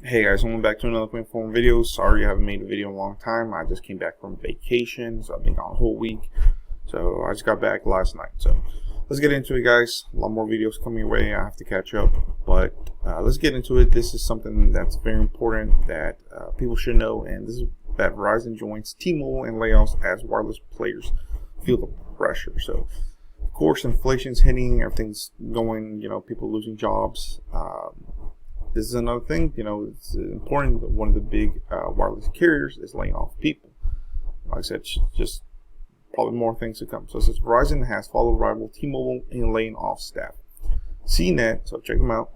Hey guys, welcome back to another Quick Form video. Sorry I haven't made a video in a long time. I just came back from vacation, so I've been gone a whole week. So I just got back last night. So let's get into it, guys. A lot more videos coming your way. I have to catch up, but let's get into it. This is something that's very important that people should know, and this is that Verizon joins T-Mobile and layoffs as wireless players feel the pressure. So of course, inflation's hitting, everything's going, people losing jobs. This is another thing, it's important that one of the big wireless carriers is laying off people. Like I said, just probably more things to come. So it says Verizon has followed rival T-Mobile in laying off staff. CNET, so check them out.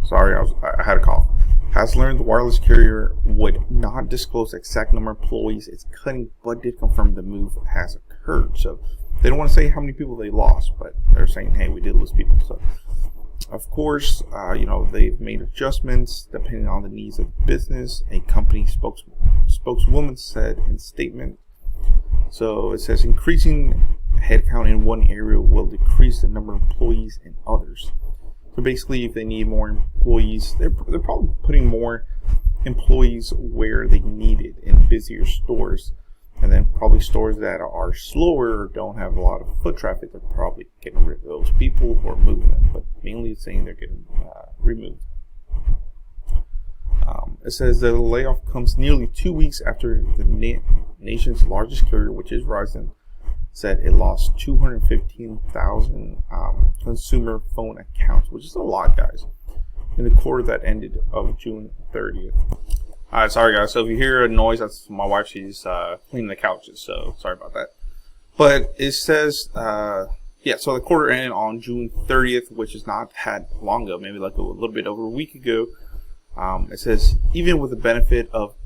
Sorry, I had a cough. Has learned the wireless carrier would not disclose the exact number of employees it's cutting, but did confirm the move has occurred. So they don't want to say how many people they lost, but they're saying, hey, we did lose people. So of course, they've made adjustments depending on the needs of the business, a company spokeswoman said in a statement. So it says increasing headcount in one area will decrease the number of employees in others. So basically, if they need more employees, they're probably putting more employees where they need it in busier stores. And then probably stores that are slower or don't have a lot of foot traffic, they're probably getting rid of those people or moving them. But mainly it's saying they're getting removed. It says the layoff comes nearly 2 weeks after the nation's largest carrier, which is Verizon, said it lost 215,000 consumer phone accounts, which is a lot, guys, in the quarter that ended of June 30th. Alright, sorry guys, so if you hear a noise, that's my wife. She's cleaning the couches, so sorry about that. But it says, so the quarter ended on June 30th, which is not that long ago, maybe like a little bit over a week ago. It says, even with the benefit of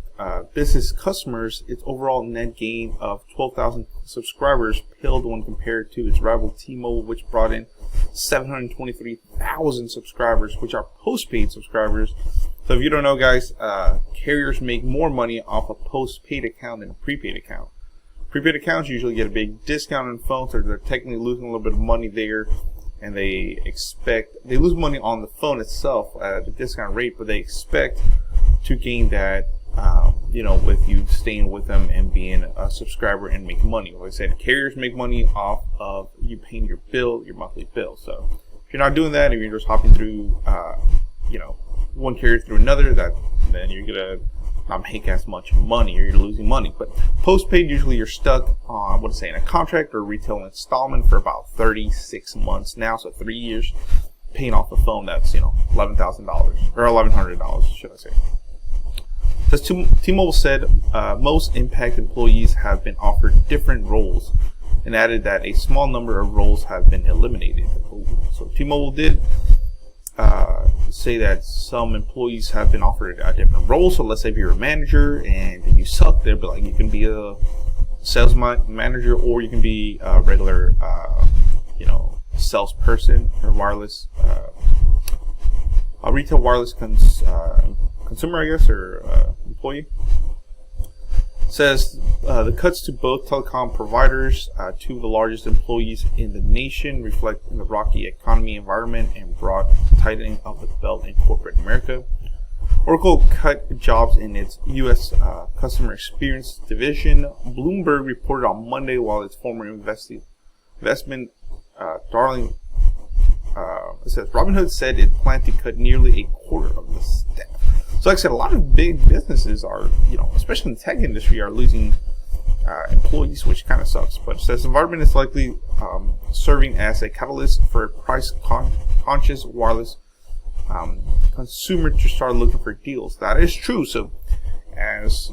business customers, its overall net gain of 12,000 subscribers paled when compared to its rival T-Mobile, which brought in 723,000 subscribers, which are postpaid subscribers. So if you don't know, guys, carriers make more money off a postpaid account than a prepaid account. Prepaid accounts usually get a big discount on phones, so they're technically losing a little bit of money there, and they lose money on the phone itself at a discount rate, but they expect to gain that, with you staying with them and being a subscriber and make money. Like I said, carriers make money off of you paying your bill, your monthly bill. So if you're not doing that, if you're just hopping through, one carrier through another, then you're gonna not make as much money, or you're losing money. But postpaid, usually you're stuck on in a contract or retail installment for about 36 months now, so 3 years, paying off the phone that's $11,000 or $1,100, should I say? Says T-Mobile said most impact employees have been offered different roles, and added that a small number of roles have been eliminated. So T-Mobile did say that some employees have been offered a different role. So let's say if you're a manager and you suck, they'll be like, you can be a sales manager, or you can be a regular salesperson or wireless a retail wireless consumer, I guess, or employee. Says the cuts to both telecom providers, two of the largest employees in the nation, reflect the rocky economy environment and broad tightening of the belt in corporate America. Oracle cut jobs in its U.S. customer experience division. Bloomberg reported on Monday, while its former investment darling, it says Robinhood said it planned to cut nearly a quarter of the staff. So like I said, a lot of big businesses are, especially in the tech industry, are losing employees, which kind of sucks. But it says the environment is likely serving as a catalyst for price-conscious wireless consumer to start looking for deals. That is true. So as,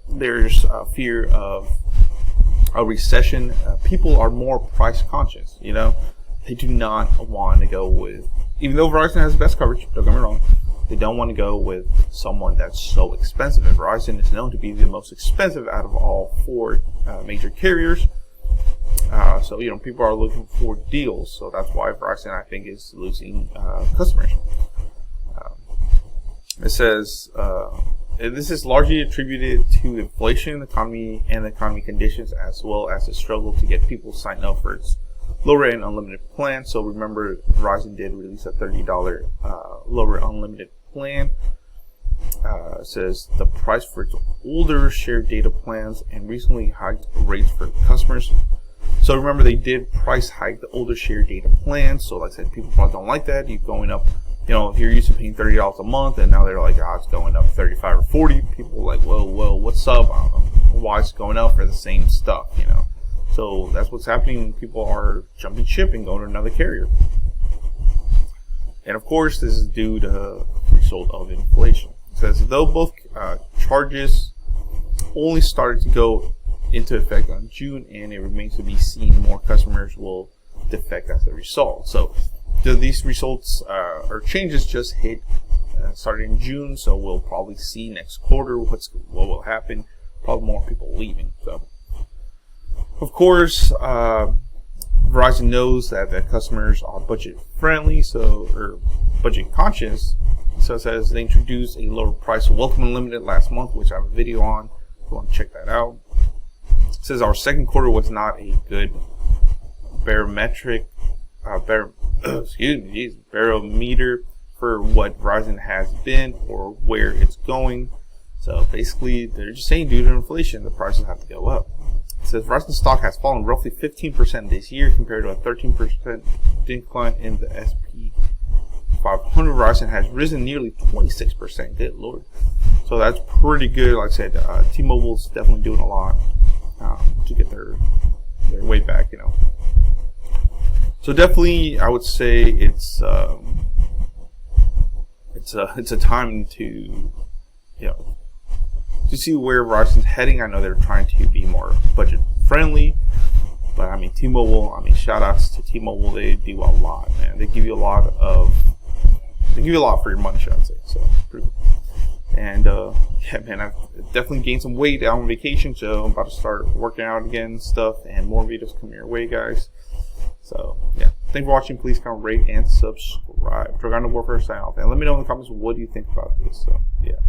there's a fear of a recession, people are more price-conscious, They do not want to go with, even though Verizon has the best coverage, don't get me wrong, they don't want to go with someone that's so expensive. And Verizon is known to be the most expensive out of all four major carriers. So people are looking for deals. So that's why Verizon, I think, is losing customers. It says this is largely attributed to inflation, the economy conditions, as well as the struggle to get people signed up for its lower end unlimited plan. So remember, Verizon did release a $30 lower unlimited plan. It says the price for its older shared data plans and recently hiked rates for customers. So remember, they did price hike the older shared data plans. So like I said, people probably don't like that. You're going up, you know, if you're used to paying $30 a month and now they're like, it's going up 35 or 40. People are like, whoa, what's up? I don't know why it's going up for the same stuff, you know. So that's what's happening. People are jumping ship and going to another carrier. And of course, this is due to the result of inflation. It says, though both charges only started to go into effect on June, and it remains to be seen more customers will defect as a result. So these results or changes just hit starting in June, so we'll probably see next quarter what will happen. Probably more people leaving. So of course, Verizon knows that the customers are budget friendly, or budget conscious. So it says they introduced a lower price of Welcome Unlimited last month, which I have a video on. If you want to check that out. It says our second quarter was not a good barometer for what Verizon has been or where it's going. So basically, they're just saying due to inflation, the prices have to go up. It says Verizon stock has fallen roughly 15% this year compared to a 13% decline in the SP 500. Verizon has risen nearly 26%. Good lord. So that's pretty good. Like I said, T-Mobile's definitely doing a lot to get their way back, you know. So definitely, I would say it's a time to, you know, to see where Verizon's heading. I know they're trying to be more budget friendly, but I mean T-Mobile. I mean, shout outs to T-Mobile. They do a lot, man. They give you a lot for your money, should I say? So, pretty cool. And yeah, man, I've definitely gained some weight out on vacation, so I'm about to start working out again and stuff, and more videos coming your way, guys. So yeah, thanks for watching. Please comment, rate, and subscribe. Dragano Warfare sign off, and let me know in the comments what do you think about this. So yeah.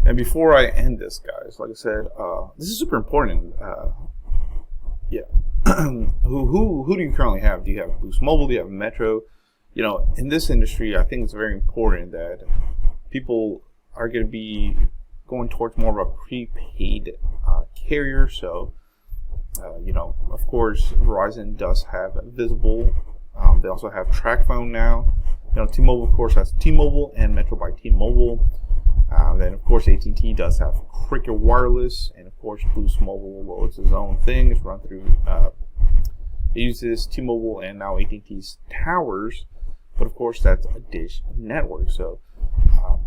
And before I end this, guys, like I said, this is super important. Yeah, who do you currently have? Do you have Boost Mobile? Do you have Metro? You know, in this industry, I think it's very important that people are going to be going towards more of a prepaid carrier. So, you know, of course, Verizon does have Visible. They also have TracFone now. You know, T-Mobile, of course, has T-Mobile and Metro by T-Mobile. Then, of course, AT&T does have Cricket Wireless, and of course, Boost Mobile. Well, it's its own thing. It's run through. It uses T-Mobile and now AT&T's towers, but of course, that's a Dish network. So,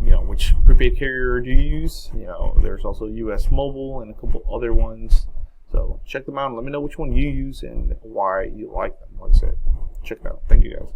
you know, which prepaid carrier do you use? You know, there's also US Mobile and a couple other ones. So check them out and let me know which one you use and why you like them. Like I said, check it out. Thank you, guys.